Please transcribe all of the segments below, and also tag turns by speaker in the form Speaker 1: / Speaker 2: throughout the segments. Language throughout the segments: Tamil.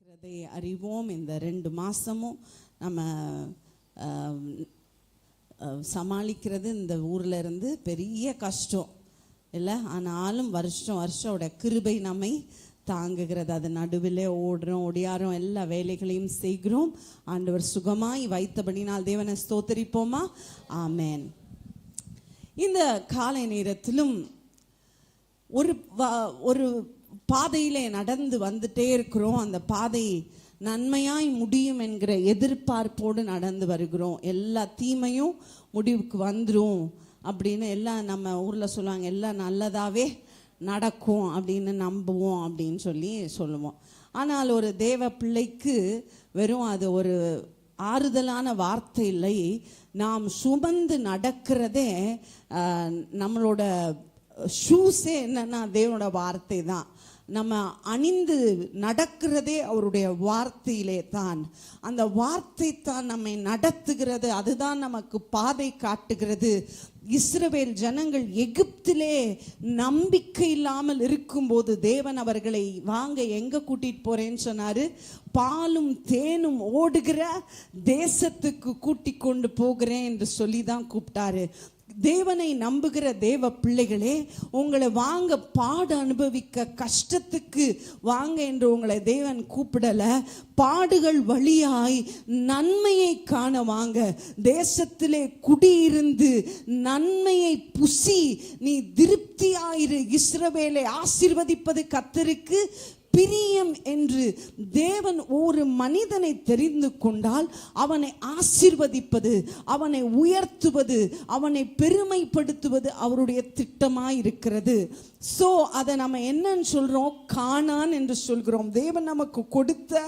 Speaker 1: இருக்கிறதை அறிவோம். இந்த 2 மாதமும் நம்ம சமாளிக்கிறது இந்த ஊரில் இருந்து பெரிய கஷ்டம் இல்லை. ஆனாலும் வருஷம் வருஷோட கிருபை நம்மை தாங்குகிறது. அது நடுவில் ஓடுறோம், ஒடியாரோம், எல்லா வேலைகளையும் செய்கிறோம். ஆண்டவர் சுகமாய் வைத்தபடினால் தேவனை ஸ்தோத்தரிப்போமா? ஆமேன். இந்த காலை நேரத்திலும் ஒரு பாதையிலே நடந்து வந்துட்டே இருக்கிறோம். அந்த பாதை நன்மையாய் முடியும் என்கிற எதிர்பார்ப்போடு நடந்து வருகிறோம். எல்லா தீமையும் முடிவுக்கு வந்துடும் அப்படின்னு எல்லாம் நம்ம ஊரில் சொல்லுவாங்க, எல்லாம் நல்லதாகவே நடக்கும் அப்படின்னு நம்புவோம் அப்படின்னு சொல்லுவோம். ஆனால் ஒரு தேவ பிள்ளைக்கு வெறும் அது ஒரு ஆறுதலான வார்த்தை இல்லை. நாம் சுமந்து நடக்கிறதே நம்மளோட ஷூஸே என்னன்னா தேவனோட வார்த்தை தான். நம்ம அணிந்து நடக்கிறதே அவருடைய வார்த்தையிலே தான். அந்த வார்த்தை தான் நம்மை நடத்துகிறது, அதுதான் நமக்கு பாதை காட்டுகிறது. இஸ்ரவேல் ஜனங்கள் எகிப்திலே நம்பிக்கை இல்லாமல் இருக்கும்போது தேவன் அவர்களை வாங்க எங்க கூட்டிட்டு போறேன்னு சொன்னாரு, பாலும் தேனும் ஓடுகிற தேசத்துக்கு கூட்டி கொண்டு போகிறேன் என்று சொல்லி தான் கூப்பிட்டாரு. தேவனை நம்புகிற தேவ பிள்ளைகளே, உங்களை வாங்க பாடு அனுபவிக்க, கஷ்டத்துக்கு வாங்க என்று உங்களை தேவன் கூப்பிடல. பாடுகள் வழியாய் நன்மையை காண வாங்க. தேசத்திலே குடியிருந்து நன்மையை புசி, நீ திருப்தியாயிரு. இஸ்ரவேலை ஆசீர்வதிப்பது கர்த்தருக்கு பிரியம் என்று தேவன் ஒரு மனிதனை தெரிந்து கொண்டால் அவனை ஆசீர்வதிப்பது, அவனை உயர்த்துவது, அவனை பெருமைப்படுத்துவது அவருடைய திட்டமாய் இருக்கிறது. ஸோ அதை நம்ம என்னன்னு சொல்கிறோம்? கானான் என்று சொல்கிறோம். தேவன் நமக்கு கொடுத்த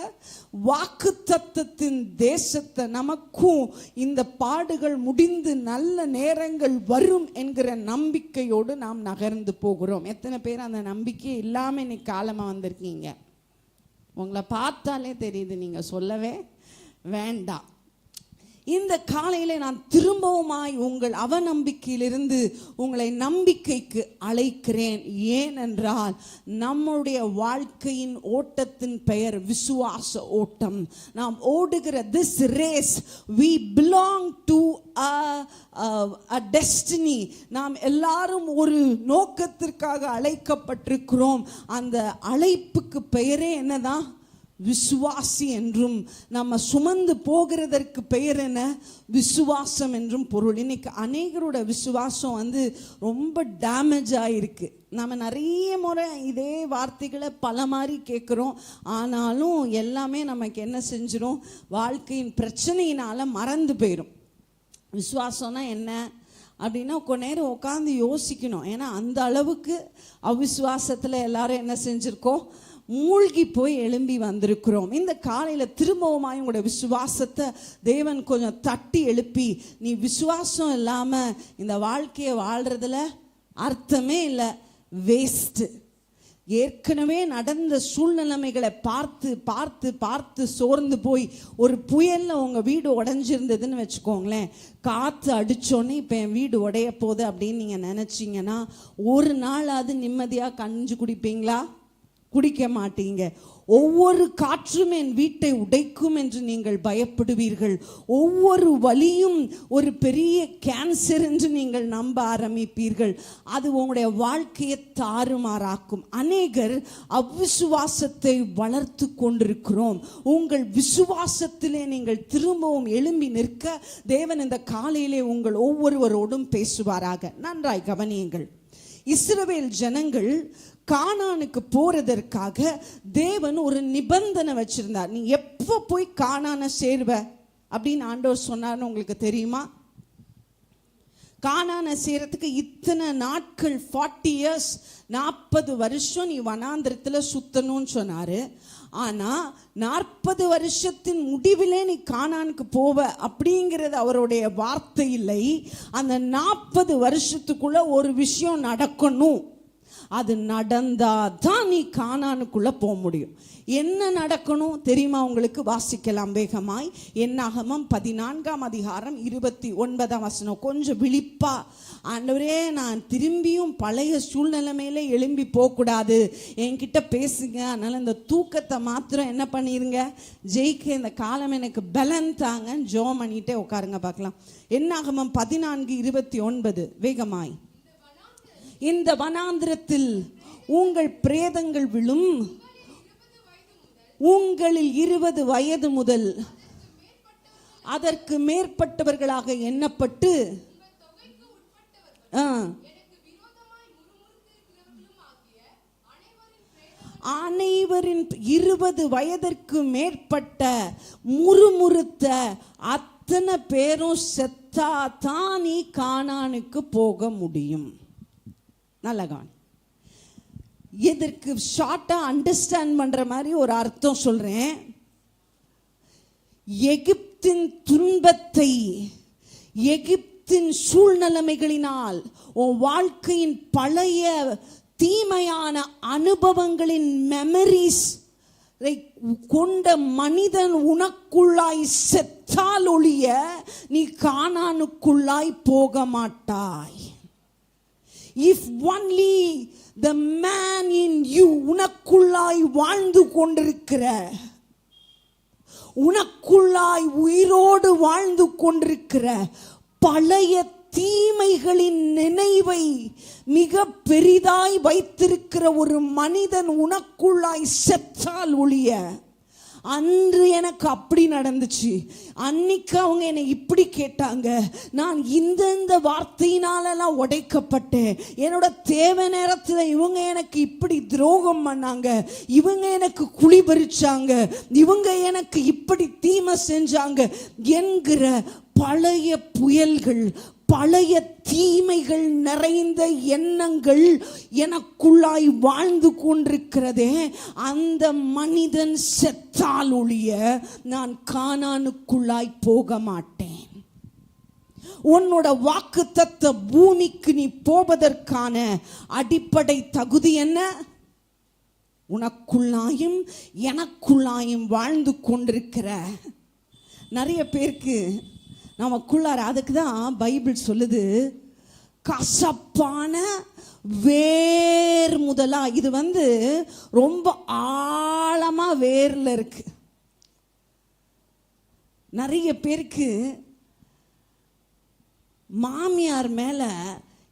Speaker 1: வாக்குத்தத்தத்தின் தேசத்தை நமக்கும் இந்த பாடுகள் முடிந்து நல்ல நேரங்கள் வரும் என்கிற நம்பிக்கையோடு நாம் நகர்ந்து போகிறோம். எத்தனை பேர் அந்த நம்பிக்கை இல்லாமல் இன்னைக்கு காலமாக வந்திருக்கீங்க? உங்களை பார்த்தாலே தெரியுது, நீங்கள் சொல்லவே வேண்டாம். இந்த காலையில் நான் திரும்பவுமாய் உங்கள் அவநம்பிக்கையிலிருந்து உங்களை நம்பிக்கைக்கு அழைக்கிறேன். ஏனென்றால் நம்முடைய வாழ்க்கையின் ஓட்டத்தின் பெயர் விசுவாச ஓட்டம். நாம் ஓடுகிற this race we belong to a destiny. நாம் எல்லாரும் ஒரு நோக்கத்திற்காக அழைக்கப்பட்டிருக்கிறோம். அந்த அழைப்புக்கு பெயரே என்னதான்? விசுவாசி என்றும், நம்ம சுமந்து போகிறதற்கு பெயர் என்ன? விசுவாசம் என்றும் பொருள். இன்னைக்கு அநேகரோட விசுவாசம் ரொம்ப டேமேஜ் ஆகிருக்கு. நம்ம நிறைய முறை இதே வார்த்தைகளை பல மாதிரி கேட்குறோம். ஆனாலும் எல்லாமே நமக்கு என்ன செஞ்சிடும்? வாழ்க்கையின் பிரச்சனையினால் மறந்து போயிடும். விசுவாசம்னா என்ன அப்படின்னா கொஞ்ச நேரம் உட்காந்து யோசிக்கணும். ஏன்னா அந்த அளவுக்கு அவிசுவாசத்தில் எல்லாரும் என்ன செஞ்சுருக்கோம்? மூழ்கி போய் எழும்பி வந்திருக்கிறோம். இந்த காலையில் திரும்பவுமாய் உங்களோட விசுவாசத்தை தேவன் கொஞ்சம் தட்டி எழுப்பி, நீ விசுவாசம் இல்லாமல் இந்த வாழ்க்கையை வாழ்கிறதுல அர்த்தமே இல்லை, வேஸ்ட்டு. ஏற்கனவே நடந்த சூழ்நிலைமைகளை பார்த்து பார்த்து பார்த்து சோர்ந்து போய் ஒரு புயலில் உங்கள் வீடு உடஞ்சிருந்ததுன்னு வச்சுக்கோங்களேன். காற்று அடித்தோன்னே இப்போ என் வீடு உடைய போகுது அப்படின்னு நீங்கள் நினச்சிங்கன்னா ஒரு நாள் அது நிம்மதியாக கஞ்சி குடிப்பீங்களா? குடிக்க மாட்டீங்க. ஒவ்வொரு காற்றும் என் வீட்டை உடைக்கும் என்று நீங்கள் பயப்படுவீர்கள். ஒவ்வொரு வலியும் ஒரு பெரிய கேன்சர் என்று நீங்கள் நம்ப ஆரம்பிப்பீர்கள். அது உங்களுடைய வாழ்க்கையை தாறுமாறாக்கும். அநேகர் அவ்விசுவாசத்தை வளர்த்து கொண்டிருக்கிறோம். உங்கள் விசுவாசத்திலே நீங்கள் திரும்பவும் எழும்பி நிற்க தேவன் இந்த காலையிலே உங்கள் ஒவ்வொருவரோடும் பேசுவாராக. நன்றாய் கவனியுங்கள். இஸ்ரவேல் ஜனங்கள் கானானுக்கு போறதற்காக தேவன் ஒரு நிபந்தனை வச்சிருந்தார். நீ எப்போ போய் கானானை சேர்வ அப்படின்னு ஆண்டவர் சொன்னார்னு உங்களுக்கு தெரியுமா? கானானை சேரத்துக்கு இத்தனை நாட்கள், 40 years, 40 வருஷம் நீ வனாந்திரத்தில் சுத்தணும்னு சொன்னாரு. ஆனால் 40 வருஷத்தின் முடிவிலே நீ கானானுக்கு போவ அப்படிங்கிறது அவருடைய வார்த்தை இல்லை. அந்த 40 வருஷத்துக்குள்ள ஒரு விஷயம் நடக்கணும். அது நடந்தாதான் நீ கானானுக்குள்ள போக முடியும். என்ன நடக்கணும் தெரியுமா உங்களுக்கு? வாசிக்கலாம் வேகமாய். என்னாகமம் 14ஆம் அதிகாரம் 29ஆம் வசனம். கொஞ்சம் விழிப்பா, ஆண்டவரே நான் திரும்பியும் பழைய சூழ்நிலை மேலே எழும்பி போகக்கூடாது, என்கிட்ட பேசுங்க, அதனால இந்த தூக்கத்தை மாத்திரம் என்ன பண்ணிருங்க, ஜெயிக்க இந்த காலம் எனக்கு பலன் தாங்க, ஜெபம் பண்ணிட்டே உட்காருங்க பார்க்கலாம். என்னாகமம் 14:29 வேகமாய். இந்த வனாந்திரத்தில் உங்கள் பிரேதங்கள் விழும், உங்களில் 20 வயது முதல் அதற்கு மேற்பட்டவர்களாக எண்ணப்பட்டு அனைவரின் 20 வயதிற்கு மேற்பட்ட முறுமுறுத்த அத்தனை பேரும் செத்தாதான் நீ கானானுக்கு போக முடியும். நல்லகான். இதற்கு ஷார்ட்டா அண்டர்ஸ்டாண்ட் பண்ற மாதிரி ஒரு அர்த்தம் சொல்றேன். எகிப்தின் துன்பத்தை, எகிப்தின் சூழ்நிலைமைகளினால் உன் வாழ்க்கையின் பழைய தீமையான அனுபவங்களின் மெமரிஸ் கொண்ட மனிதன் உனக்குள்ளாய் செத்தால் ஒழிய நீ கானானுக்குள்ளாய் போக மாட்டாய். If only the man in you, உனக்குள்ளாய் வாழ்ந்து கொண்டிருக்கிற, உனக்குள்ளாய் உயிரோடு வாழ்ந்து கொண்டிருக்கிற பழைய தீமைகளின் நினைவை மிக பெரிதாய் வைத்திருக்கிற ஒரு மனிதன் உனக்குள்ளாய் செத்தால் ஒழிய, அன்று எனக்கு அப்படி நடந்துச்சு, அன்னைக்கு அவங்க என்னை இப்படி கேட்டாங்க, நான் இந்த வார்த்தையினாலெல்லாம் உடைக்கப்பட்டேன், என்னோட தேவை நேரத்தில் இவங்க எனக்கு இப்படி துரோகம் பண்ணாங்க, இவங்க எனக்கு குழி பறிச்சாங்க, இவங்க எனக்கு இப்படி தீமை செஞ்சாங்க என்கிற பழைய புயல்கள், பழைய தீமைகள் நிறைந்த எண்ணங்கள் எனக்குள்ளாய் வாழ்ந்து கொண்டிருக்கிறதே, அந்த மனிதன் செத்தால் ஒழிய நான் கானானுக்குள்ளாய் போக மாட்டேன். உன்னோட வாக்குத்தத்த பூமிக்கு நீ போவதற்கான அடிப்படை தகுதி என்ன? உனக்குள்ளாயும் எனக்குள்ளாயும் வாழ்ந்து கொண்டிருக்கிற நிறைய பேருக்கு நமக்குள்ளார, அதுக்கு தான் பைபிள் சொல்லுது, கசப்பான வேர் முதலா. இது ரொம்ப ஆழமா வேர்ல இருக்கு. நிறைய பேருக்கு மாமியார் மேல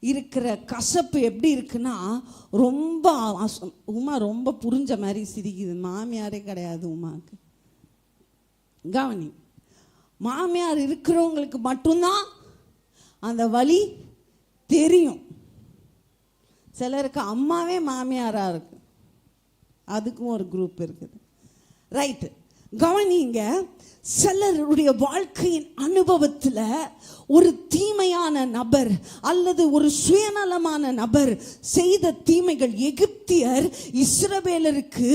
Speaker 1: இருக்கிற கசப்பு எப்படி இருக்குன்னா, ரொம்ப உமா ரொம்ப புரிஞ்ச மாதிரி சிரிக்குது. மாமியாரே கிடையாது உமாக்கு. கவனி, மாமியார் இருக்கிறவங்களுக்கு மட்டும்தான் அந்த வலி தெரியும். சிலருக்கு அம்மாவே மாமியாரா இருக்கு, அதுக்கும் ஒரு குரூப் இருக்குது. ரைட்டு, கவனிங்க. சிலருடைய வாழ்க்கையின் அனுபவத்தில் ஒரு தீமையான நபர் அல்லது ஒரு சுயநலமான நபர் செய்த தீமைகள், எகிப்தியர் இஸ்ரவேலருக்கு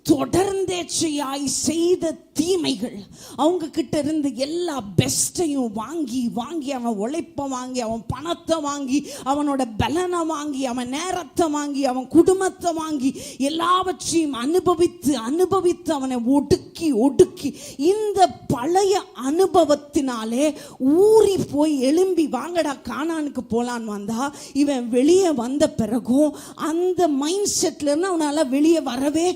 Speaker 1: தொடர்ந்தேச்சையாய் செய்த தீமைகள், அவங்க கிட்ட இருந்து எல்லா பெஸ்டையும் வாங்கி வாங்கி, அவன் உழைப்பை வாங்கி, அவன் பணத்தை வாங்கி, அவனோட பலனை வாங்கி, அவன் நேரத்தை வாங்கி, அவன் குடும்பத்தை வாங்கி, எல்லாவற்றையும் அனுபவித்து அனுபவித்து அவனை ஒடுக்கி ஒடுக்கி, இந்த பழைய அனுபவத்தினாலே ஊறி போய் எழும்பி வாங்கடா கானானுக்கு போலான்னு வந்தா, இவன் வெளியே வந்த பிறகும் அந்த மைண்ட் செட்ல இருந்து அவனால வெளியே வரவே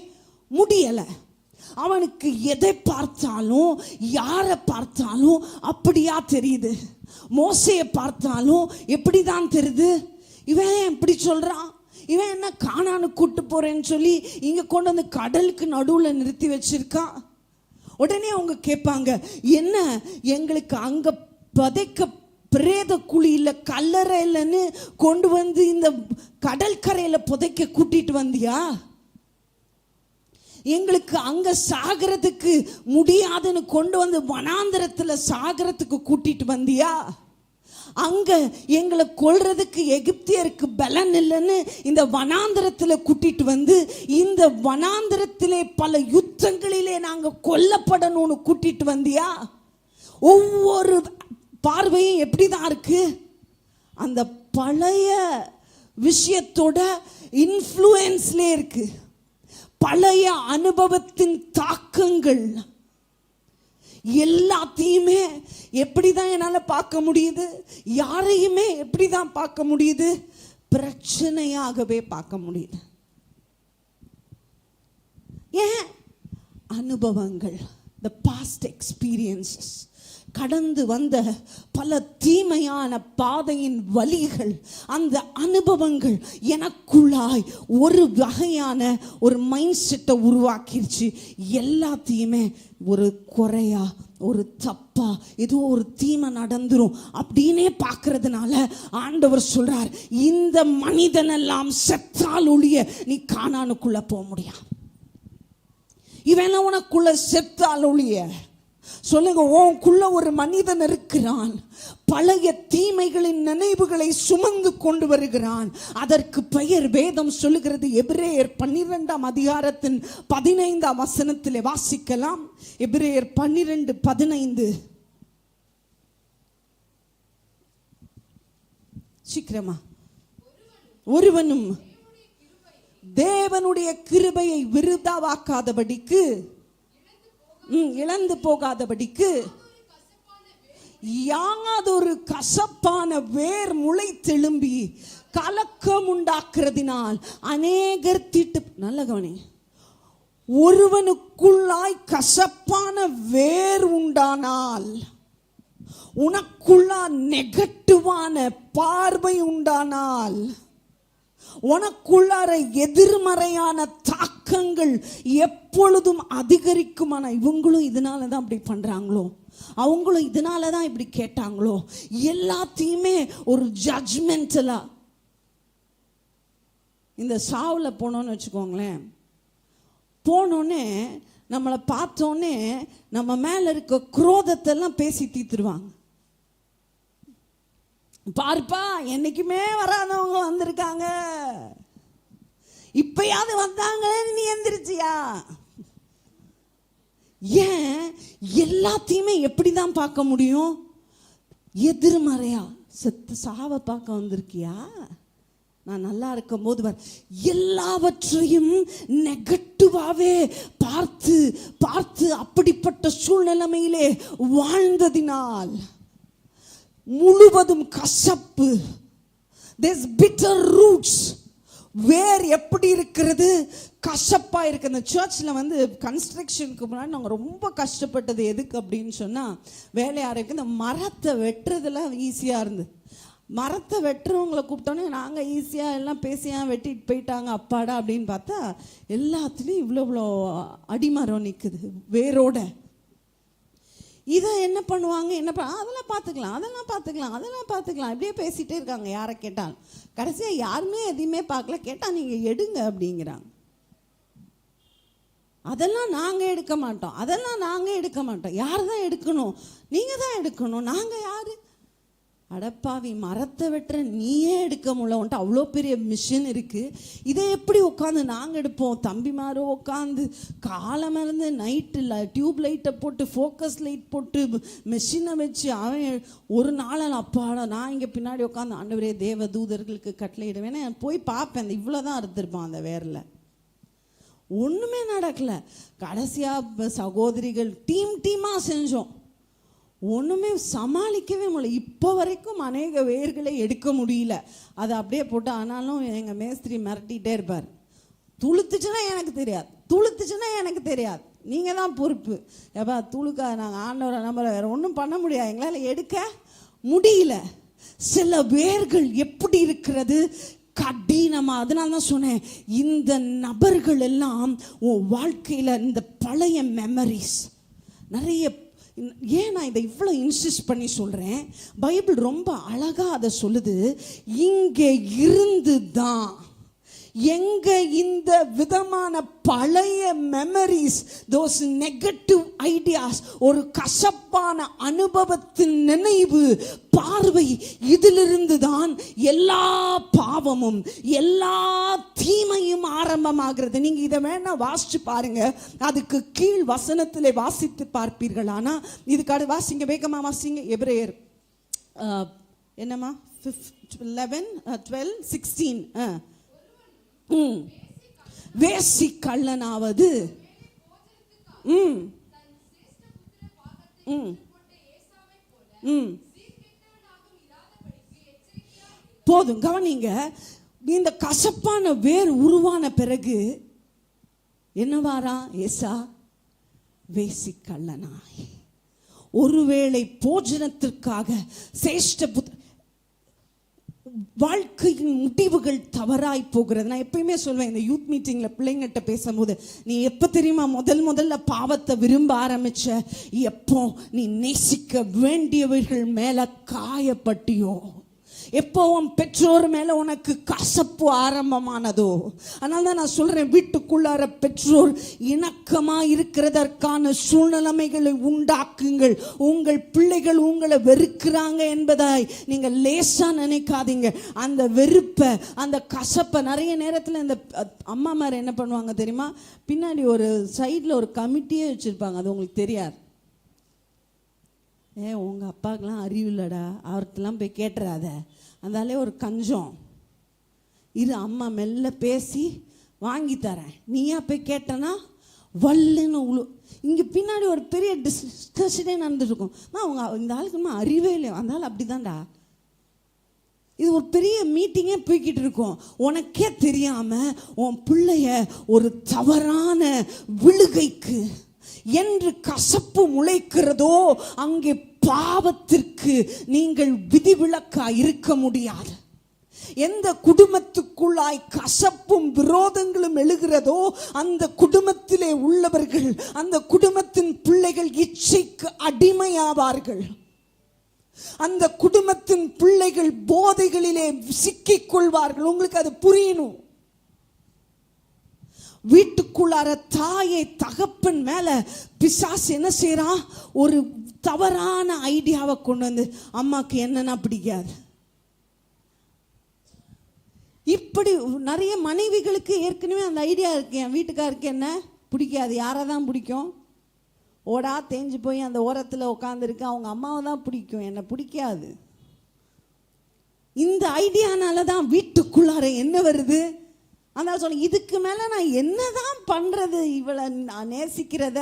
Speaker 1: முடியல. அவனுக்கு எதை பார்த்தாலும் யாரை பார்த்தாலும் அப்படியா தெரியுது. மோசையை பார்த்தாலும் எப்படிதான் தெரியுது, இவன் எப்படி சொல்றான், இவன் என்ன கானானுக்கு கூட்டு போறேன்னு சொல்லி இங்க கொண்டு வந்து கடலுக்கு நடுவுல நிறுத்தி வச்சிருக்கான். உடனே அவங்க கேட்பாங்க, என்ன எங்களுக்கு அங்க பதைக்க பிரேத குழியில கல்லறை இல்லைன்னு கொண்டு வந்து இந்த கடற்கரையில புதைக்க கூட்டிட்டு வந்தியா? எங்களுக்கு அங்க சாகிறதுக்கு முடியாதுன்னு கொண்டு வந்து வனாந்திரத்துல சாகிறதுக்கு கூட்டிட்டு வந்தியா? அங்க எங்களை கொல்றதுக்கு எகிப்தியருக்கு பலன் இல்லைன்னு இந்த வனாந்திரத்துல கூட்டிட்டு வந்து, இந்த வனாந்திரத்திலே பல யுத்தங்களிலே நாங்க கொல்லப்படணும்னு கூட்டிட்டு வந்தியா? ஒவ்வொரு பார்வையும் எப்படிதான் இருக்கு? அந்த பழைய விஷயத்தோட இன்ஃப்ளூயன்ஸ்ல இருக்கு. பழைய அனுபவத்தின் தாக்கங்கள் எல்லாத்தையுமே எப்படிதான் என்னால பார்க்க முடியுது, யாரையுமே எப்படிதான் பார்க்க முடியுது, பிரச்சனையாகவே பார்க்க முடியுது. ஏன்? அனுபவங்கள், the past experiences, கடந்து வந்த பல தீமையான பாதையின் வலிகள், அந்த அனுபவங்கள் எனக்குள்ளாய் ஒரு வகையான ஒரு மைண்ட் செட்டை உருவாக்கிருச்சு. எல்லாத்தையுமே ஒரு குறையா, ஒரு தப்பா, ஏதோ ஒரு தீமை நடந்துரும் அப்படின்னே பார்க்கறதுனால ஆண்டவர் சொல்றார், இந்த மனிதனெல்லாம் செத்தால் ஒழிய நீ கானானுக்குள்ள போக முடியாது. இவன் உனக்குள்ள செத்தால் ஒழிய, சொல்லுங்க, உனக்குள்ள ஒரு மனிதன் இருக்கிறான், பழைய தீமைகளின் நினைவுகளை சுமந்து கொண்டு வருகிறான். அதற்கு பெயர் வேதம் சொல்லுகிறது, எபிரேயர் 12ஆம் அதிகாரத்தின் 15ஆம் வசனத்திலே வாசிக்கலாம். எபிரேயர் 12:15. சீக்கிரமா. ஒருவனும் தேவனுடைய கிருபையை விருதாவாக்காதபடிக்கு, இழந்து போகாதபடிக்கு யாதொரு கசப்பான வேர் முளை தெழும்பி கலக்கம் உண்டாக்குறதினால் அநேகர் தீட்டு. நல்ல கவனி, ஒருவனுக்குள்ளாய் கசப்பான வேர் உண்டானால், உனக்குள்ளா நெகட்டிவான பார்வை உண்டானால், உனக்குள்ளார எதிர்மறையான தாக்கங்கள் எப்பொழுதும் அதிகரிக்குமான, இவங்களும் இதனால தான் அப்படி பண்றாங்களோ, அவங்களும் இதனால தான் இப்படி கேட்டாங்களோ, எல்லாத்தையுமே ஒரு ஜட்ஜ்மெண்டலா. இந்த சாவுல போனோன்னு வச்சுக்கோங்களேன், போனோடனே நம்மளை பார்த்தோன்னே நம்ம மேல இருக்க குரோதத்தை எல்லாம் பேசி தீர்த்துருவாங்க. பார்ப்பா, என்னைக்குமே வராதவங்க வந்திருக்காங்க, இப்பயாவது வந்தாங்களே, நீ எந்திரிச்சியா? ஏன்? எல்லாத்தையுமே எப்படிதான் பார்க்க முடியும்? எதிர்மறையா. செத்து சாவை பார்க்க வந்திருக்கியா? நான் நல்லா இருக்கும் போது எல்லாவற்றையும் நெகட்டிவாவே பார்த்து பார்த்து அப்படிப்பட்ட சூழ்நிலைமையிலே வாழ்ந்ததினால் முழுவதும் கசப்பு. There's bitter roots. வேர் எப்படி இருக்கிறது? கசப்பா இருக்கு. இந்த சர்ச்சில் கன்ஸ்ட்ரக்ஷனுக்கு முன்னாடி நாங்கள் ரொம்ப கஷ்டப்பட்டது எதுக்கு அப்படின்னு சொன்னால், வேலையாருக்கு இந்த மரத்தை வெட்டுறதுலாம் ஈஸியாக இருந்தது. மரத்தை வெட்டுறவங்களை கூப்பிட்டோன்னே நாங்கள் ஈஸியாக எல்லாம் பேசியாக வெட்டிட்டு போயிட்டாங்க, அப்பாடா அப்படின்னு பார்த்தா எல்லாத்துலேயும் இவ்வளோ அடிமரம் நிற்குது வேரோட. இதை என்ன பண்ணுவாங்க, அதெல்லாம் பார்த்துக்கலாம் இப்படியே பேசிகிட்டே இருக்காங்க. யாரை கேட்டாலும் கடைசியாக யாருமே எதையுமே பார்க்கல. கேட்டால் நீங்கள் எடுங்க அப்படிங்கிறாங்க. அதெல்லாம் நாங்கள் எடுக்க மாட்டோம். யார் தான் எடுக்கணும்? நீங்கள் தான் எடுக்கணும். நாங்கள் யார்? அடப்பாவி, மரத்தை வெட்டுற நீயே எடுக்க முடியல, அவ்வளோ பெரிய மிஷின் இருக்குது, இதை எப்படி உட்காந்து நாங்கள் எடுப்போம்? தம்பிமாரும் உட்காந்து காலமிருந்து நைட்டில் டியூப் லைட்டை போட்டு, ஃபோக்கஸ் லைட் போட்டு, மிஷினை வச்சு அவன் ஒரு நாளில் அப்பாடா, நான் இங்கே பின்னாடி உட்காந்து ஆண்டவரே தேவ தூதர்களுக்கு கட்டளையிடுவேன்னு போய் பார்ப்பேன். அந்த இவ்வளோதான் அறுத்துருப்பான் அந்த வேரில், ஒன்றுமே நடக்கலை. கடைசியாக சகோதரிகள் டீமாக செஞ்சோம், ஒன்றுமே சமாளிக்கவே முடியல. இப்போ வரைக்கும் அநேக வேர்களை எடுக்க முடியல. அதை அப்படியே போட்டு, ஆனாலும் எங்கள் மேஸ்திரி மிரட்டிகிட்டே இருப்பார், துளுத்துச்சுன்னா எனக்கு தெரியாது, நீங்கள் தான் பொறுப்பு. எப்பா துளுக்கா, நாங்கள் ஆண்டவரை நம்புற, வேறு ஒன்றும் பண்ண முடியாது, எங்களால் எடுக்க முடியல. சில வேர்கள் எப்படி இருக்கிறது? கடினமாக. அதனால தான் சொன்னேன், இந்த நபர்கள் எல்லாம் உன் வாழ்க்கையில் இந்த பழைய மெமரிஸ் நிறைய. ஏன் நான் இதை இவ்வளோ இன்சிஸ்ட் பண்ணி சொல்கிறேன்? பைபிள் ரொம்ப அழகாக அதை சொல்லுது. இங்கே இருந்து தான் எங்க இந்த விதமான பழைய மெமரிஸ், தோஸ் நெகட்டிவ் ஐடியாஸ், ஒரு கசப்பான அனுபவத்தின் நினைவு பார்வை, இதிலிருந்து தான் எல்லா பாவமும் எல்லா தீமையும் ஆரம்பமாகிறது. நீங்க இதை வேணா வாசிச்சு பாருங்க, அதுக்கு கீழ் வசனத்திலே வாசித்து பார்ப்பீர்கள். ஆனா இதுக்கு வாசிங்க, வேகமா வாசிங்க. எபிரேயர் என்னமா 11:12-16. வேசி கள்ளனாவது போதும். கவனிங்க, இந்த கசப்பான வேர் உருவான பிறகு என்னவாரா ஏசா? வேசி கள்ளனாய் ஒருவேளை போஜனத்திற்காக வாழ்க்கையின் முடிவுகள் தவறாய் போகிறது. நான் எப்பயுமே சொல்வேன், இந்த யூத் மீட்டிங்ல பிள்ளைங்கிட்ட பேசும்போது, நீ எப்ப தெரியுமா முதல்ல பாவத்தை விரும்ப ஆரம்பிச்ச? எப்போ நீ நேசிக்க வேண்டியவர்கள் மேல காயப்பட்டியோ, எப்போ உன் பெற்றோர் மேல உனக்கு கசப்பு ஆரம்பமானதோ. அதனால தான் நான் சொல்றேன், வீட்டுக்குள்ளார பெற்றோர் இணக்கமா இருக்கிறதற்கான சூழ்நிலைமைகளை உண்டாக்குங்கள். உங்கள் பிள்ளைகள் உங்களை வெறுக்கிறாங்க என்பதாய் நீங்க லேசா நினைக்காதீங்க. அந்த வெறுப்பை, அந்த கசப்பை, நிறைய நேரத்தில் இந்த அம்மா மாதிரி என்ன பண்ணுவாங்க தெரியுமா? பின்னாடி ஒரு சைடில் ஒரு கமிட்டியே வச்சிருப்பாங்க. அது உங்களுக்கு தெரியாது. உங்கள் அப்பாக்கெலாம் அறிவு இல்லைடா, அவர்கிட்டலாம் போய் கேட்டுறாத, அதனாலே ஒரு கஞ்சம் இது, அம்மா மெல்ல பேசி வாங்கி தரேன், நீயா போய் கேட்டனா வல்லுன்னு இங்கே பின்னாடி ஒரு பெரிய டிஸ்கஷனே நடந்துருக்கும். அவங்க இந்த ஆளுக்குமா அறிவே இல்லையோ, அந்த ஆள் அப்படி தான்டா. இது ஒரு பெரிய மீட்டிங்கே போய்கிட்டு இருக்கும். உனக்கே தெரியாமல் உன் பிள்ளைய ஒரு தவறான விழுகைக்கு என்று கசப்பு முளைக்கிறதோ, அங்கே பாவத்திற்கு நீங்கள் விதிவிலக்கா இருக்க முடியாது. எந்த குடும்பத்துக்குள்ளாய் கசப்பும் விரோதங்களும் எழுகிறதோ, அந்த குடும்பத்திலே உள்ளவர்கள், அந்த குடும்பத்தின் பிள்ளைகள் இச்சைக்கு அடிமையாவார்கள். அந்த குடும்பத்தின் பிள்ளைகள் போதைகளிலே சிக்கிக் கொள்வார்கள். உங்களுக்கு அது புரியணும். வீட்டுக்குள்ளார தாயை தகப்பன் மேல பிசாசு என்ன செய்யறான்? ஒரு தவறான ஐடியாவை கொண்டு வந்து, அம்மாக்கு என்னன்னா பிடிக்காது. இப்படி நிறைய மனைவிகளுக்கு ஏற்கனவே அந்த ஐடியா இருக்கு, என் வீட்டுக்காருக்கு என்ன பிடிக்காது. யாரை தான் பிடிக்கும்? ஓடா தேஞ்சு போய் அந்த ஓரத்தில் உட்காந்துருக்கு, அவங்க அம்மாவை தான் பிடிக்கும், என்னை பிடிக்காது. இந்த ஐடியானால தான் வீட்டுக்குள்ளார என்ன வருது? அதனால சொல்ல, இதுக்கு மேலே நான் என்னதான் பண்ணுறது? இவளை நான் நேசிக்கிறத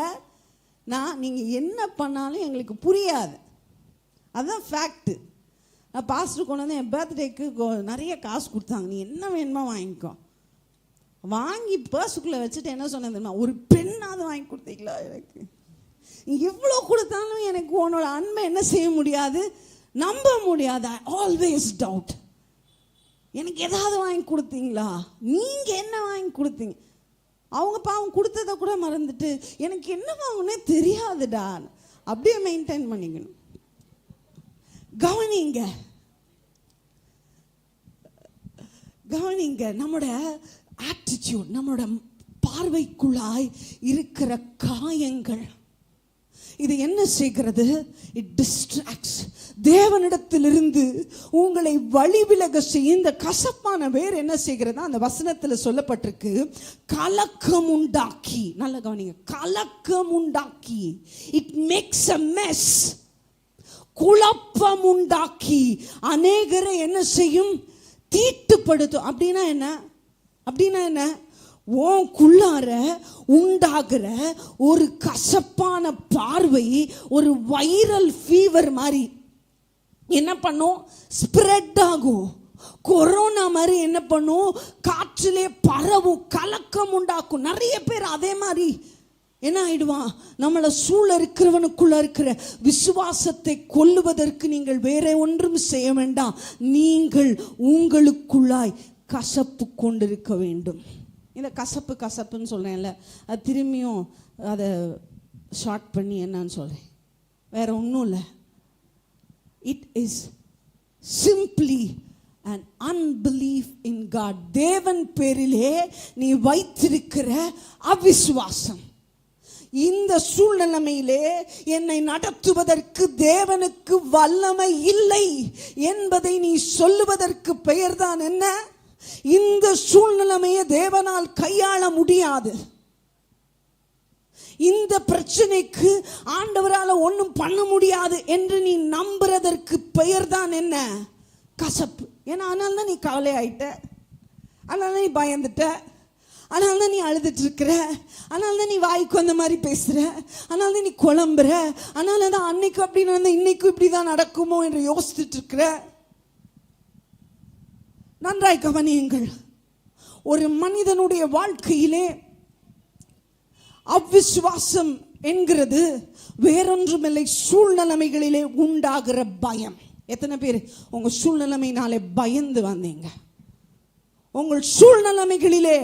Speaker 1: நீங்கள் என்ன பண்ணாலும் எங்களுக்கு புரியாது. அதுதான் ஃபேக்ட்டு. நான் பாஸ்டர் கொண்டு வந்து என் பர்த்டேக்கு நிறைய காசு கொடுத்தாங்க, நீ என்ன வேணுமோ வாங்கிக்கோ. வாங்கி பர்ஸுக்குள்ளே வச்சுட்டு என்ன சொன்னேன் தெரியுமா? ஒரு பெண்ணாவது வாங்கி கொடுத்தீங்களா எனக்கு? எவ்வளோ கொடுத்தாலும் எனக்கு உன்னோட அன்பை என்ன செய்ய முடியாது, நம்ப முடியாது. I always doubt. எனக்கு ஏதாவது வாங்கி கொடுத்தீங்களா? நீங்கள் என்ன வாங்கி கொடுத்தீங்க? அவங்க பாவம் கொடுத்ததை கூட மறந்துட்டு, எனக்கு என்ன வாங்கினே தெரியாதுடா, அப்படியே மெயின்டைன் பண்ணிக்கணும். கவனிங்க, நம்மளோட ஆட்டிடியூட், நம்மளோட பார்வைக்குள்ளாய் இருக்கிற காயங்கள் இது என்ன செய்கிறது? It distracts. தேவனிடத்திலிருந்து உங்களை வழிவிலக செய்ய இந்த கசப்பான வேர் என்ன செய்கிறது? அந்த வசனத்தில் சொல்லப்பட்டிருக்கு, கலக்கம் உண்டாக்கி. நல்ல கவனிங்க, கலக்கம் உண்டாக்கி. It makes a mess. குழப்பம் உண்டாக்கி அநேகரை என்ன செய்யும்? தீட்டுப்படுத்தும். அப்படின்னா என்ன? உனக்குள்ளார உண்டாகிற ஒரு கசப்பான பார்வை ஒரு வைரல் ஃபீவர் மாதிரி என்ன பண்ணும்? ஸ்ப்ரெட் ஆகும். கொரோனா மாதிரி என்ன பண்ணும்? காற்றிலே பரவும், கலக்கம் உண்டாக்கும். நிறைய பேர் அதே மாதிரி என்ன ஆயிடுவான்? நம்மளை சூழ இருக்கிறவனுக்குள்ள இருக்கிற விசுவாசத்தை கொல்லுவதற்கு நீங்கள் வேற ஒன்றும் செய்ய வேண்டாம். நீங்கள் உங்களுக்குள்ளாய் கசப்பு கொண்டிருக்க வேண்டும். இந்த கசப்புன்னு சொல்கிறேன்ல, அது திரும்பியும் அதை ஷார்ட் பண்ணி என்னன்னு சொல்கிறேன், வேற ஒன்றும் இல்லை. It is simply an unbelief in God. தேவன் பேரிலே நீ வைத்திருக்கிற அவிசுவாசம். இந்த சூழ்நிலையிலே என்னை நடத்துவதற்கு தேவனுக்கு வல்லமை இல்லை என்பதை நீ சொல்லுவதற்கு பெயர்தான் என்ன? இந்த சூழ்நிலையை தேவனால் கையாள முடியாது. இந்த பிரச்சனைக்கு ஆண்டவரால் ஒன்றும் பண்ண முடியாது என்று நீ நம்புறதற்கு பெயர்தான் என்ன? கசப்பு. ஏன்னா அதனால தான் நீ கவலை ஆயிட்ட, அதனால தான் நீ பயந்துட்ட, அதனால தான் நீ அழுதுட்டு இருக்கிற, அதனால தான் நீ வாய்க்கு வந்த மாதிரி பேசுற, அதனால தான் நீ குழம்புற, அதனால தான் அன்னைக்கு அப்படி நடந்த இன்னைக்கும் இப்படி தான் நடக்குமோ என்று யோசிச்சுட்டு இருக்கிற. நன்றாய் கவனியுங்கள். ஒரு மனிதனுடைய வாழ்க்கையிலே அவ்விசுவாசம் என்கிறது வேறொன்றுமில்லை, சூழ்நிலைகளிலே உண்டாகிற பயம். எத்தனை பேர் உங்க சூழ்நிலைமையினாலே பயந்து வந்தீங்க? உங்கள் சூழ்நிலைகளிலே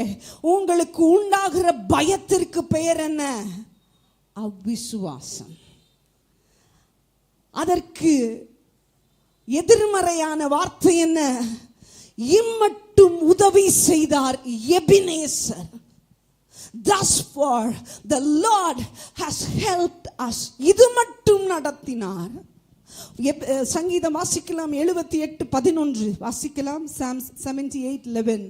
Speaker 1: உங்களுக்கு உண்டாகிற பயத்திற்கு பெயர் என்ன? அவ்விசுவாசம். அதற்கு எதிர்மறையான வார்த்தை என்ன? இம்மட்டும் உதவி செய்தார் Ebenezer. Thus far the Lord has helped us. இது மட்டும் நடத்தினார். சங்கீதம் வாசிக்கலாம் 78:11 வாசிக்கலாம். Psalm 78:11.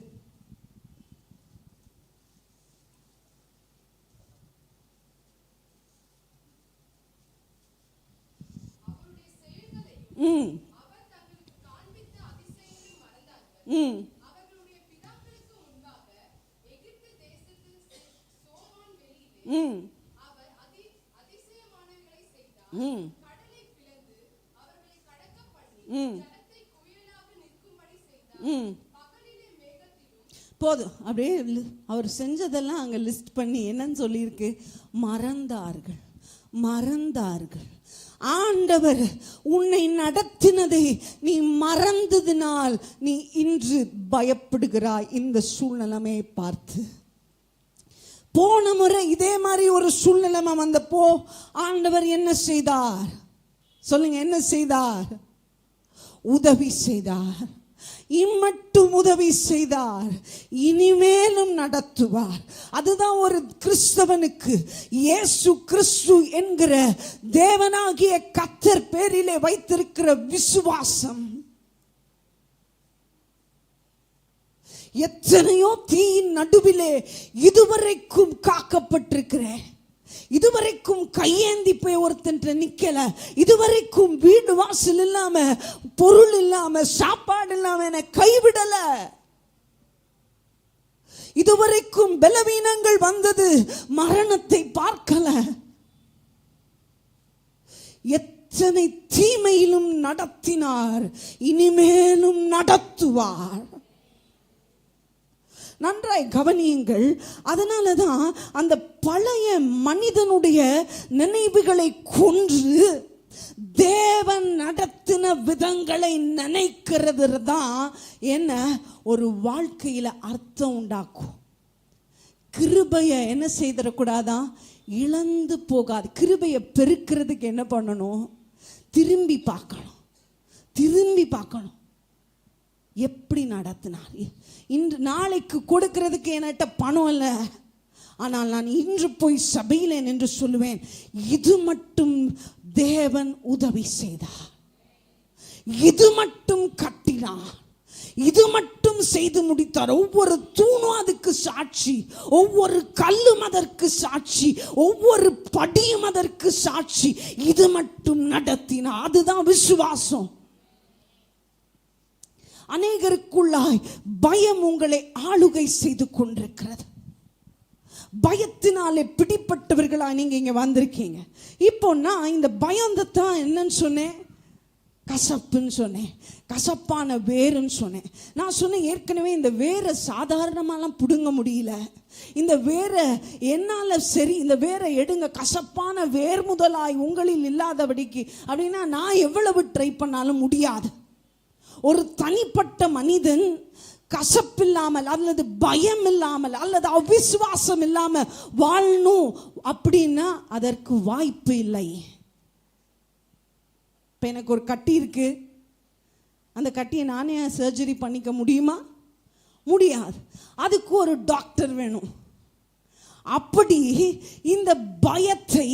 Speaker 1: போதும். அப்படியே அவர் செஞ்சதெல்லாம் அங்க லிஸ்ட் பண்ணி என்னன்னு சொல்லியிருக்கு? மறந்தார்கள், மறந்தார்கள். ஆண்டவர் உன்னை நடத்தினதை நீ மறந்ததினால் நீ இன்று பயப்படுகிறாய் இந்த சூழ்நிலைமையை பார்த்து. போன முறை இதே மாதிரி ஒரு சூழ்நிலைமை வந்தப்போ ஆண்டவர் என்ன செய்தார்? சொல்லுங்க, என்ன செய்தார்? உதவி செய்தார். இம்மட்டும் உதவி செய்தார், இனிமேலும் நடத்துவார். அதுதான் ஒரு கிறிஸ்தவனுக்கு இயேசு கிறிஸ்து என்கிற தேவனாகிய கர்த்தர் பேரிலே வைத்திருக்கிற விசுவாசம். எத்தனையோ தீயின் நடுவிலே இதுவரைக்கும் காக்கப்பட்டிருக்கிறேன். இதுவரைக்கும் கையேந்தி போய் ஒருத்தன் நிக்கல. இதுவரைக்கும் வீடு வாசல் இல்லாம, பொருள் இல்லாம, சாப்பாடு இல்லாம என்னை கைவிடல. இதுவரைக்கும் பலவீனங்கள் வந்தது, மரணத்தை பார்க்கல. எத்தனை தீமையிலும் நடத்தினார், இனிமேலும் நடத்துவார். நன்றாய் கவனியுங்கள். அதனாலதான் அந்த பழைய மனிதனுடைய நினைவுகளை கொன்று தேவன் நடத்தின விதங்களை நினைக்கிறது தான் என்ன ஒரு வாழ்க்கையில அர்த்தம் உண்டாக்கும். கிருபையை என்ன செய்திடக்கூடாதான்? இழந்து போகாது. கிருபையை பெருக்கிறதுக்கு என்ன பண்ணணும்? திரும்பி பார்க்கணும், திரும்பி பார்க்கணும். எப்படி நடத்தினார்? இன்று நாளைக்கு கொடுக்கிறதுக்கு என்கிட்ட பணம் இல்லை, ஆனால் நான் இன்று போய் சபையில் என்று சொல்லுவேன், இது மட்டும் தேவன் உதவி செய்தார், இது மட்டும் கட்டினார், இது மட்டும் செய்து முடித்தார். ஒவ்வொரு தூணும் அதுக்கு சாட்சி, ஒவ்வொரு கல்லும் அதற்கு சாட்சி, ஒவ்வொரு படியும் அதற்கு சாட்சி. இது மட்டும் நடத்தினார். அதுதான் விசுவாசம். அநேகருக்குள்ளாய் பயம் உங்களை ஆளுகை செய்து கொண்டிருக்கிறது. பயத்தினாலே பிடிப்பட்டவர்களா நீங்க இங்க வந்திருக்கீங்க. இப்போ நான் இந்த பயந்தான் என்னன்னு சொன்னேன்? கசப்புன்னு சொன்னேன், கசப்பான வேறுன்னு சொன்னேன். நான் சொன்னேன் ஏற்கனவே இந்த வேரை சாதாரணமாலாம் பிடுங்க முடியல. இந்த வேரை என்னால் சரி, இந்த வேரை எடுங்க, கசப்பான வேர் முதலாய் உங்களில் இல்லாதபடிக்கு அப்படின்னா நான் எவ்வளவு ட்ரை பண்ணாலும் முடியாது. ஒரு தனிப்பட்ட மனிதன் கசப்பில்லாமல் அல்லது பயம் இல்லாமல் அல்லது அவிசுவாசம் இல்லாம வாழணும் அப்படின்னா அதற்கு வாய்ப்பு இல்லை. இப்போ எனக்கு ஒரு கட்டி இருக்கு, அந்த கட்டியை நானே சர்ஜரி பண்ணிக்க முடியுமா? முடியாது. அதுக்கு ஒரு டாக்டர் வேணும். அப்படி இந்த பயத்தை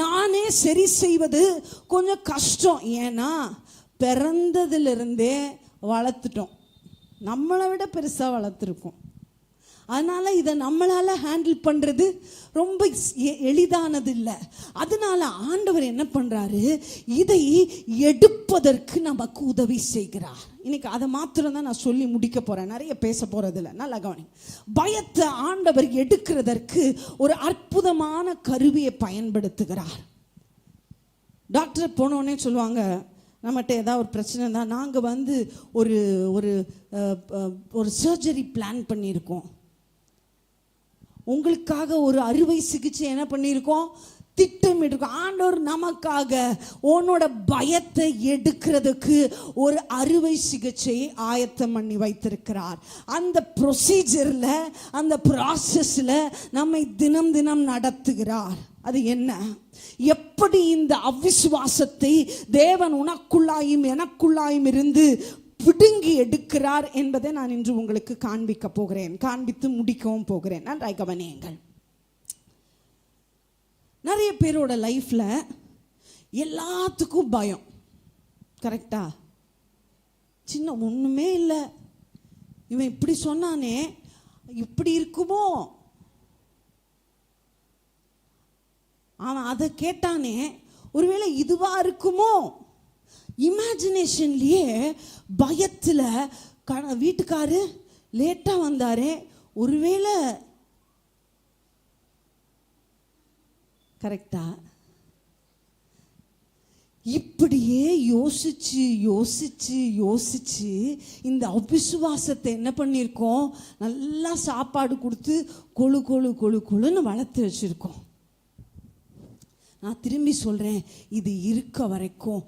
Speaker 1: நானே சரி செய்வது கொஞ்சம் கஷ்டம். ஏன்னா பிறந்ததிலிருந்தே வளர்த்துட்டோம், நம்மளை விட பெருசாக வளர்த்துருக்கோம். அதனால இதை நம்மளால ஹேண்டில் பண்றது ரொம்ப எளிதானது இல்லை. அதனால ஆண்டவர் என்ன பண்றாரு, இதை எடுப்பதற்கு நமக்கு உதவி செய்கிறார். இன்னைக்கு அதை மாத்திரம் தான் நான் சொல்லி முடிக்க போறேன், நிறைய பேச போறது இல்லை. நல்லா கவனி. பயத்தை ஆண்டவர் எடுக்கிறதற்கு ஒரு அற்புதமான கருவியை பயன்படுத்துகிறார். டாக்டர் போனோடனே சொல்லுவாங்க, நம்மகிட்ட ஏதாவது ஒரு பிரச்சனை தான், நாங்கள் ஒரு ஒரு ஒரு சர்ஜரி பிளான் பண்ணியிருக்கோம், உங்களுக்காக ஒரு அறுவை சிகிச்சை என்ன பண்ணியிருக்கோம், திட்டமிட்டிருக்கோம். ஆண்டவர் நமக்காக உன்னோட பயத்தை எடுக்கிறதுக்கு ஒரு அறுவை சிகிச்சையை ஆயத்தம் பண்ணி வைத்திருக்கிறார். அந்த ப்ரொசீஜரில், அந்த ப்ராசஸில் நம்மை தினம் தினம் நடத்துகிறார். அது என்ன, எப்படி இந்த அவிசுவாசத்தை தேவன் உனக்குள்ளாயும் எனக்குள்ளாயும் இருந்து பிடுங்கி எடுக்கிறார் என்பதை நான் இன்று உங்களுக்கு காண்பிக்க போகிறேன், காண்பித்து முடிக்கவும் போகிறேன். நன்றாய் கவனியுங்கள். நிறைய பேரோட லைஃப்ல எல்லாத்துக்கும் பயம். கரெக்டா? சின்ன ஒண்ணுமே இல்லை, இவன் இப்படி சொன்னானே, இப்படி இருக்குமோ, அவன் அதை கேட்டானே, ஒருவேளை இதுவா இருக்குமோ, இமேஜினேஷன்லயே பயத்துல வீட்டுக்காரு லேட்டா வந்தாரே, ஒருவேளை. கரெக்டா? இப்படியே யோசிச்சு யோசிச்சு யோசிச்சு இந்த அவிசுவாசத்தை என்ன பண்ணியிருக்கோம், நல்லா சாப்பாடு கொடுத்து கொழு கொழு கொழு கொழுன்னு வளர்த்து வச்சிருக்கோம். நான் திரும்பி சொல்றேன், இது இருக்க வரைக்கும்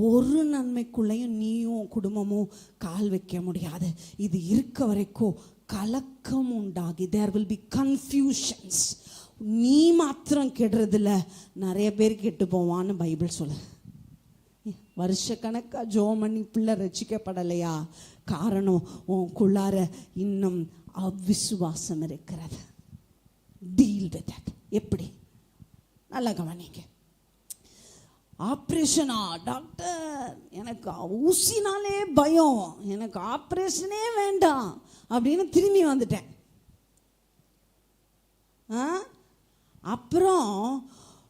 Speaker 1: ஒரு நன்மைக்குள்ளையும் நீயும் குடும்பமும் கால் வைக்க முடியாது. இது இருக்க வரைக்கும் கலக்கம் உண்டாகி, there will be confusions. நீ மாத்திரம் கெடுறதில்ல, நிறைய பேர் கெட்டு போவான்னு பைபிள் சொல்ல. வருஷக்கணக்கா ஜோமணி பிள்ளை ரசிக்கப்படலையா? காரணம் உனக்குள்ளார இன்னும் அவிசுவாசம் இருக்கிறது. Deal with that. எப்படி? நல்லா கவனிங்க. ஆப்ரேஷனா டாக்டர், எனக்கு ஊசினாலே பயம், எனக்கு ஆப்ரேஷனே வேண்டாம் அப்படின்னு திரும்பி வந்துட்டேன். அப்புறம்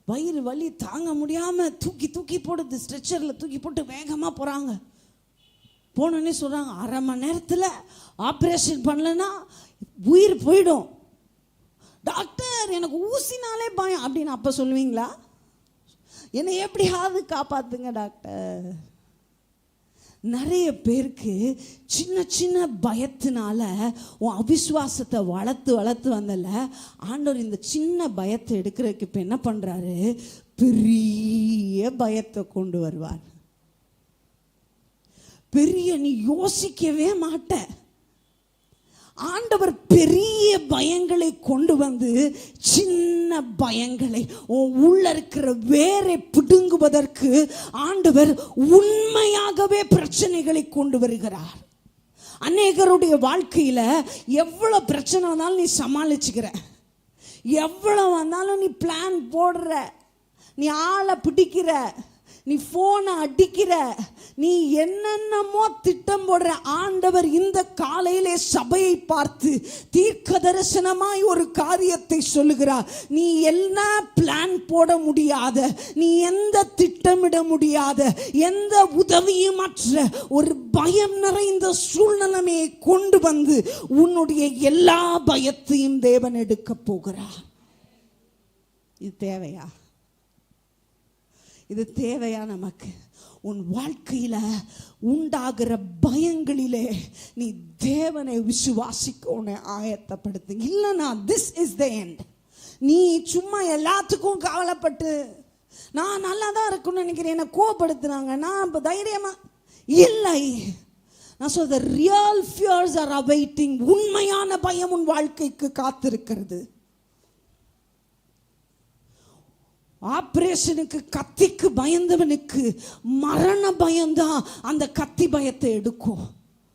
Speaker 1: வயிறு வலி தாங்க முடியாம தூக்கி தூக்கி போடுது, ஸ்ட்ரெச்சர்ல தூக்கி போட்டு வேகமா போறாங்க. போனோடனே சொல்றாங்க, 1/2 மணி நேரத்தில் ஆப்ரேஷன் பண்ணலன்னா உயிர் போயிடும். டாக்டர், எனக்கு ஊசினாலே பயம் அப்படின்னு அப்ப சொல்லுவீங்களா? என்னை எப்படியாவது காப்பாத்துங்க டாக்டர். நிறைய பேருக்கு சின்ன சின்ன பயத்தினால உன் அவிசுவாசத்தை வளர்த்து வளர்த்து வந்தல, ஆண்டவர் இந்த சின்ன பயத்தை எடுக்கிறதுக்கு இப்போ என்ன பண்ணுறாரு, பெரிய பயத்தை கொண்டு வருவார். பெரிய, நீ யோசிக்கவே மாட்ட. ஆண்டவர் பெரிய பயங்களை கொண்டு வந்து சின்ன பயங்களை உள்ள இருக்கிற வேரை பிடுங்குவதற்கு ஆண்டவர் உண்மையாகவே பிரச்சனைகளை கொண்டு வருகிறார். அநேகருடைய வாழ்க்கையில எவ்வளவு பிரச்சனை வந்தாலும் நீ சமாளிச்சுக்கிற, எவ்வளவு வந்தாலும் நீ பிளான் போடுற, நீ ஆளை பிடிக்கிற, நீ போனை அடிக்கிற, நீ என்னென்னமோ திட்டம் போடுற. ஆண்டவர் இந்த காலையிலே சபையை பார்த்து தீர்க்க தரிசனமாய் ஒரு காரியத்தை சொல்லுகிறார். நீ என்ன பிளான் போட முடியாத, நீ எந்த திட்டமிட முடியாத, எந்த உதவியும் மற்ற ஒரு பயம் நிறைந்த சூழ்நிலைமையை கொண்டு வந்து உன்னுடைய எல்லா பயத்தையும் தேவன் எடுக்க போகிறார். இது தேவையா? இது தேவையா நமக்கு? உன் வாழ்க்கையில உண்டாகிற பயங்களிலே நீ தேவனை விசுவாசிக்க உன்னை ஆயத்தப்படுத்து. இல்லைன்னா திஸ் இஸ் த எண்ட். நீ சும்மா எல்லாத்துக்கும் கவலைப்பட்டு நான் நல்லா தான் இருக்குன்னு நினைக்கிறேன், என்னை கோபப்படுத்துனாங்க, நான் இப்போ தைரியமா இல்லை. நான் சொல்ற ரியல் ஃபியர்ஸ் ஆர் அவைட்டிங். உண்மையான பயம் உன் வாழ்க்கைக்கு காத்திருக்கிறது. ஆபரேஷனுக்கு கத்திக்கு பயந்தவனுக்கு மரண பயம்தான் அந்த கத்தி பயத்தை எடுக்கும்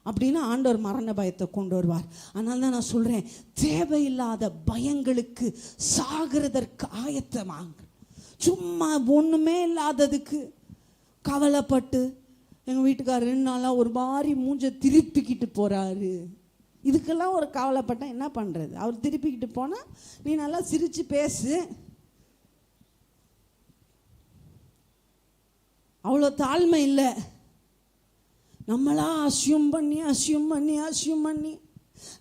Speaker 1: அப்படின்னு ஆண்டவர் மரண பயத்தை கொண்டு வருவார். அதனால தான் நான் சொல்றேன், தேவையில்லாத பயங்களுக்கு சாகிறதற்கு ஆயத்தமாங்க. சும்மா ஒண்ணுமே இல்லாததுக்கு கவலைப்பட்டு எங்க வீட்டுக்காரர் 2 நாளா ஒரு மாதிரி மூஞ்ச திருப்பிக்கிட்டு போறாரு. இதுக்கெல்லாம் ஒரு கவலைப்பட்ட என்ன பண்ணுறது? அவர் திருப்பிக்கிட்டு போனால் நீ நல்லா சிரித்து பேசு, அவ்வளோ தாழ்மை இல்லை. நம்மளா அசியூம் பண்ணி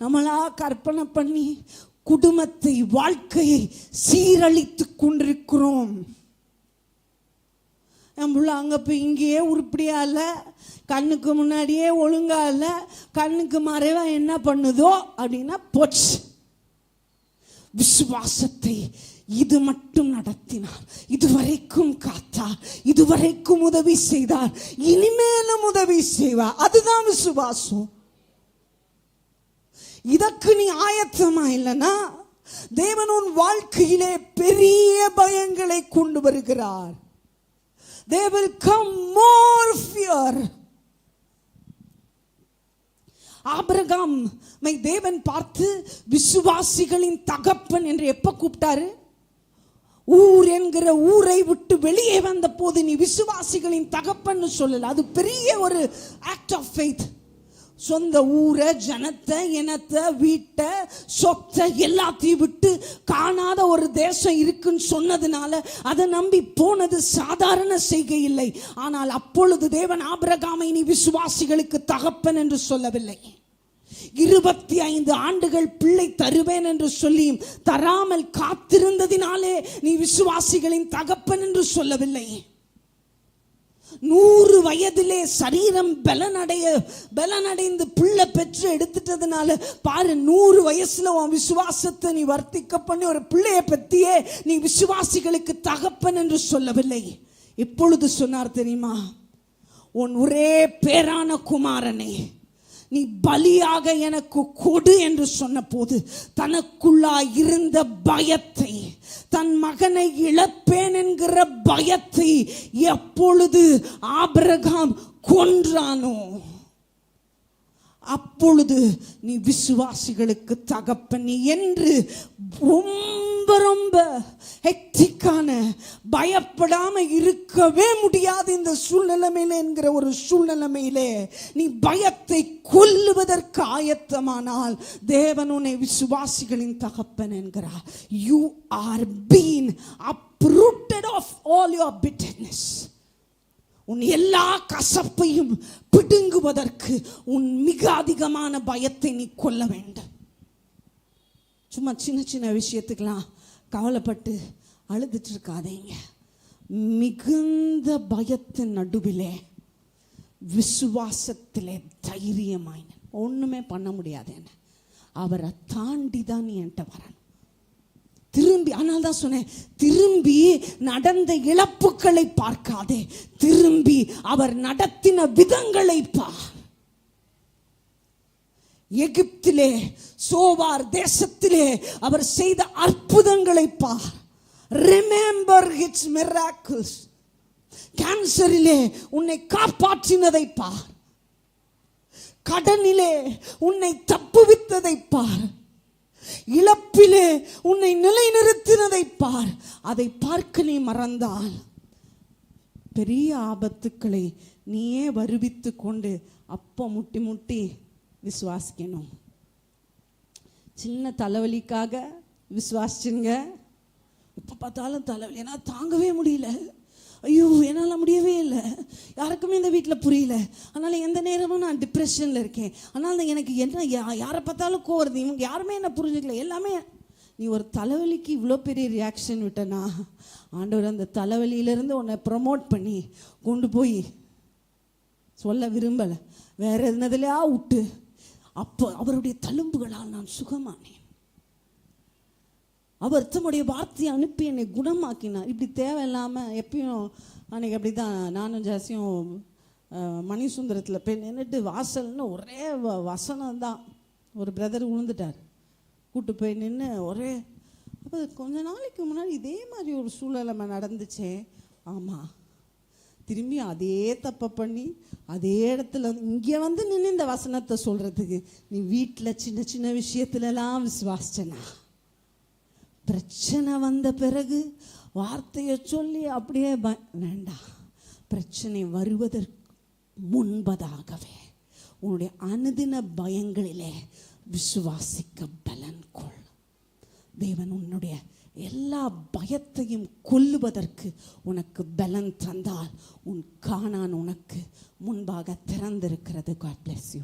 Speaker 1: நம்மளா கற்பனை பண்ணி குடும்பத்தை வாழ்க்கையை சீரழித்து கொண்டிருக்கிறோம். நம்மள அங்கே போய் இங்கேயே உருப்படியா இல்லை, கண்ணுக்கு முன்னாடியே ஒழுங்கா இல்லை, கண்ணுக்கு மறைவா என்ன பண்ணுதோ அப்படின்னா போச்சு. விசுவாசத்தை இது மட்டும் நடத்தினார், இதுவரைக்கும் காத்தார், இதுவரைக்கும் உதவி செய்தார், இனிமேலும் உதவி செய்வார். அதுதான் விசுவாசம். இதற்கு நீ ஆயத்தமா இல்லைன்னா தேவன் உன் வாழ்க்கையிலே பெரிய பயங்களை கொண்டு வருகிறார். There will come more fear. ஆபிரகாமை தேவன் பார்த்து விசுவாசிகளின் தகப்பன் என்று எப்ப கூப்பிட்டாரு? ஊர் என்கிற ஊரை விட்டு வெளியே வந்த போது நீ விசுவாசிகளின் தகப்பன் சொல்லல. அது பெரிய ஒரு ஆக்ட் ஆஃப் ஃபெய்த். சொந்த ஊரை, ஜனத்தை, இனத்தை, வீட்டை, சொத்தை எல்லாத்தையும் விட்டு காணாத ஒரு தேசம் இருக்குன்னு சொன்னதுனால அதை நம்பி போனது சாதாரண செய்கை இல்லை. ஆனால் அப்பொழுது தேவன் ஆபிரகாமை நீ விசுவாசிகளுக்கு தகப்பன் என்று சொல்லவில்லை. 25 ஆண்டுகள் பிள்ளை தருவேன் என்று சொல்லியும் தராமல் காத்திருந்ததினாலே நீ விசுவாசிகளின் தகப்பன் என்று சொல்லவில்லை. 100 வயதிலே சரீரம் பலனடைந்து பிள்ளை பெற்று எடுத்துட்டதுனால பாரு, 100 வயசுல உன் விசுவாசத்தை நீ வர்த்திக்க பண்ணி ஒரு பிள்ளைய பத்தியே நீ விசுவாசிகளுக்கு தகப்பன் என்று சொல்லவில்லை. எப்பொழுது சொன்னார் தெரியுமா? உன் ஒரே பேரான குமாரனை நீ பலியாக எனக்கு கொடு என்று சொன்ன போது தனக்குள்ளாய் இருந்த பயத்தை, தன் மகனை இழப்பேன் என்கிற பயத்தை எப்பொழுது ஆபிரகாம் கொன்றானோ அப்பொழுது நீ விசுவாசிகளுக்கு தகப்பன் என்று ரொம்ப ஹெக்டிக்கான பயப்படாம இருக்கவே முடியாது. இந்த சூழ்நிலைமையில என்கிற ஒரு சூழ்நிலைமையிலே நீ பயத்தை கொல்லுவதற்கு ஆயத்தமானால் தேவன் உன்னை விசுவாசிகளின் தகப்பன் என்கிறார். You are being uprooted of all your bitterness. உன் எல்லா கசப்பையும் பிடுங்குவதற்கு உன் மிக அதிகமான பயத்தை நீ கொல்ல வேண்டும். சும்மா சின்ன விஷயத்துக்கெல்லாம் கவலைப்பட்டு அழுதுட்டு இருக்காதீங்க. மிகுந்த பயத்தின் நடுவிலே விசுவாசத்திலே தைரியமாய் ஒண்ணுமே பண்ண முடியாது, என்ன அவரை தாண்டி தான் நீ என்கிட்ட வரணும். திரும்பி, ஆனால் தான் சொன்னேன், திரும்பி நடந்த இழப்புகளை பார்க்காதே, திரும்பி அவர் நடத்தின விதங்களை பார். எகிப்திலே சோவார் தேசத்திலே அவர் செய்த அற்புதங்களை பார். Remember his miracles. கேன்சரிலே உன்னை காப்பாற்றினதை பார். கடனிலே உன்னை தப்புவித்ததை பார். இழப்பிலே உன்னை நிலைநிறுத்தினதை பார். அதை பார்க்க நீ மறந்தால் பெரிய ஆபத்துக்களை நீயே வருவித்து கொண்டு அப்போ முட்டி விசுவாசிக்கணும். சின்ன தலைவலிக்காக விசுவாசிச்சுங்க. எப்போ பார்த்தாலும் தலைவலி, ஏன்னா தாங்கவே முடியல, ஐயோ என்னால் முடியவே இல்லை, யாருக்குமே இந்த வீட்டில் புரியல, அதனால் எந்த நேரமும் நான் டிப்ரெஷனில் இருக்கேன், அதனால் எனக்கு என்ன யாரை பார்த்தாலும் கோருது, இவங்க யாருமே என்ன புரிஞ்சுக்கல, எல்லாமே. நீ ஒரு தலைவலிக்கு இவ்வளோ பெரிய ரியாக்ஷன் விட்டனா, ஆண்டவர் அந்த தலைவலியிலேருந்து உன்னை ப்ரமோட் பண்ணி கொண்டு போய் சொல்ல விரும்பலை, வேற என்னதுலையா விட்டு அப்போ அவருடைய தழும்புகளால் நான் சுகமானேன், அவர் தம்முடைய வார்த்தையை அனுப்பி என்னை குணமாக்கினார். இப்படி தேவையில்லாமல் எப்பயும் அன்றைக்கி அப்படி தான் நானும் ஜாஸ்தியும் மணிசுந்தரத்தில் போய் நின்றுட்டு வாசல்னு ஒரே வசனம் தான். ஒரு பிரதர் விழுந்துட்டார், கூட்டு போய் நின்று ஒரே. அப்போ கொஞ்ச நாளைக்கு முன்னாடி இதே மாதிரி ஒரு சூழ்நிலைமை நடந்துச்சே. ஆமாம், திரும்பி அதே தப்பை பண்ணி அதே இடத்துல இங்கே வந்து நின்று இந்த வசனத்தை சொல்கிறதுக்கு நீ வீட்டில் சின்ன விஷயத்துலலாம் விசுவாசிச்சனா, பிரச்சனை வந்த பிறகு வார்த்தையை சொல்லி அப்படியே வேண்டாம். பிரச்சனை வருவதற்கு முன்பதாகவே உன்னுடைய அனுதின பயங்களிலே விசுவாசிக்க பலன் கொள். தேவன் உன்னுடைய எல்லா பயத்தையும் கொல்லுவதற்கு உனக்கு பலன் தந்தால் உன் கானான் உனக்கு முன்பாக திறந்திருக்கிறது. God bless you.